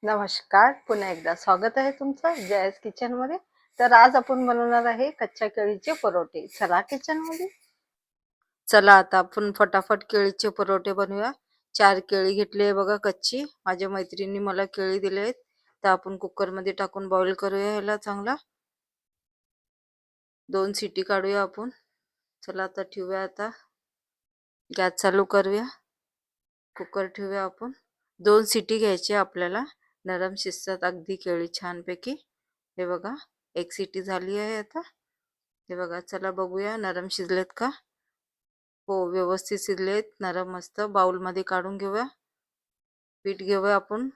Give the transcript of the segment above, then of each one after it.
नमस्कार, पुन्हा एकदा स्वागत आहे तुमचं जयस किचन मध्ये. तर आज आपण बनवणार आहे कच्च्या केळीचे परोठे. चला किचन मध्ये. चला आता आपण फटाफट केळीचे परोठे बनवूया. 4 केळी घेतली आहे बघा कच्ची. माझ्या मैत्रिणी मला केळी दिले आहेत, तर आपण कुकर मध्ये टाकून बॉईल करूया ह्याला चांगला. 2 शिटी काढूया आपण. चला आता ठेवूया, आता गॅस चालू करूया, कुकर ठेवूया आपण. 2 शिटी घ्यायची आपल्याला, नरम शिजतात अगदी केळी छानपैकी. हे बघा, 1 शिटी झाली आहे आता. हे बघा, चला बघूया नरम शिजलेत का. हो, व्यवस्थित शिजलेत, नरम मस्त. बाउल मध्ये काढून घेऊया. पीठ घेऊया आपण,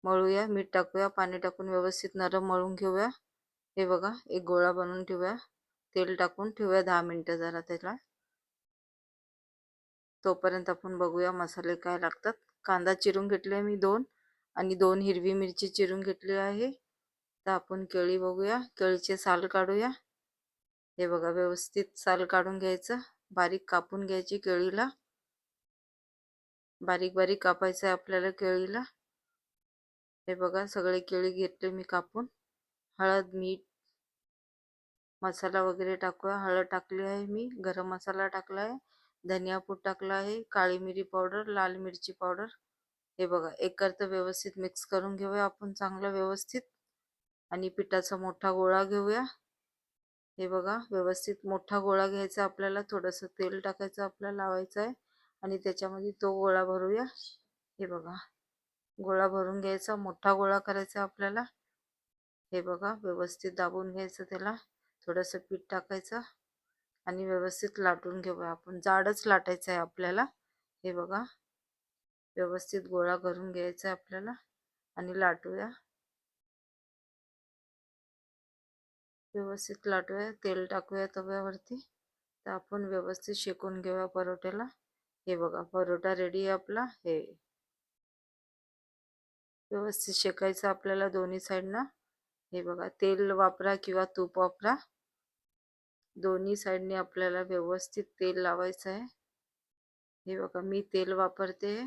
मळूया, मीठ टाकूया, पाणी टाकून व्यवस्थित नरम मळून घेऊया. हे बघा, एक गोळा बनवून ठेवूया. तेल टाकून ठेवूया 10 मिनिटं जरा त्याला. तोपर्यंत आपण बघूया मसाले काय लागतात. कांदा चिरून घेतले मी 2 आणि 2 हिरवी मिरची चिरून घेतली आहे. तर आपण केळी बघूया, केळीचे साल काढूया. हे बघा, व्यवस्थित साल काढून घ्यायचं, बारीक कापून घ्यायची केळीला. बारीक बारीक कापायचं आहे आपल्याला केळीला. हे बघा, सगळे केळी घेतले मी कापून. हळद, मीठ, मसाला वगैरे टाकूया. हळद टाकली आहे मी, गरम मसाला टाकला आहे, धनिया पूड टाकला आहे, काळी मिरी पावडर, लाल मिरची पावडर. हे बघा, एकत्र व्यवस्थित मिक्स करून घेऊया आपण चांगलं व्यवस्थित. आणि पिठाचा मोठा गोळा घेऊया. हे बघा, व्यवस्थित मोठा गोळा घ्यायचा आपल्याला. थोडंसं तेल टाकायचं आपल्याला, लावायचं आहे आणि त्याच्यामध्ये तो गोळा भरूया. हे बघा, गोळा भरून घ्यायचा, मोठा गोळा करायचा आपल्याला. हे बघा, व्यवस्थित दाबून घ्यायचं त्याला. थोडंसं पीठ टाकायचं आणि व्यवस्थित लाटून घेऊया आपण. जाडच लाटायचं आहे आपल्याला. हे बघा, व्यवस्थित गोळा करून घ्यायचा आपल्याला आणि लाटूया. व्यवस्थित लाटूया, तेल टाकूया तव्यावरती. तर आपण व्यवस्थित शेकून घेऊया परोठ्याला. हे बघा, परोठा रेडी आहे आपला. हे व्यवस्थित शेकायचं आपल्याला दोन्ही साईडना. हे बघा, तेल वापरा किंवा तूप वापरा, दोन्ही साईडने आपल्याला व्यवस्थित तेल लावायचं आहे. हे बघा, मी तेल वापरते.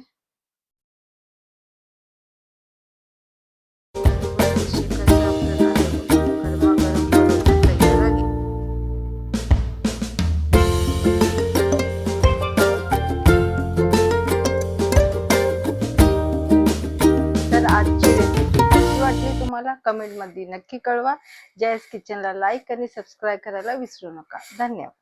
तर आजची रेसिपी कशी वाटली तुम्हाला कमेंट मध्ये नक्की कळवा. जयस किचनला लाईक आणि सबस्क्राईब करायला विसरू नका. धन्यवाद.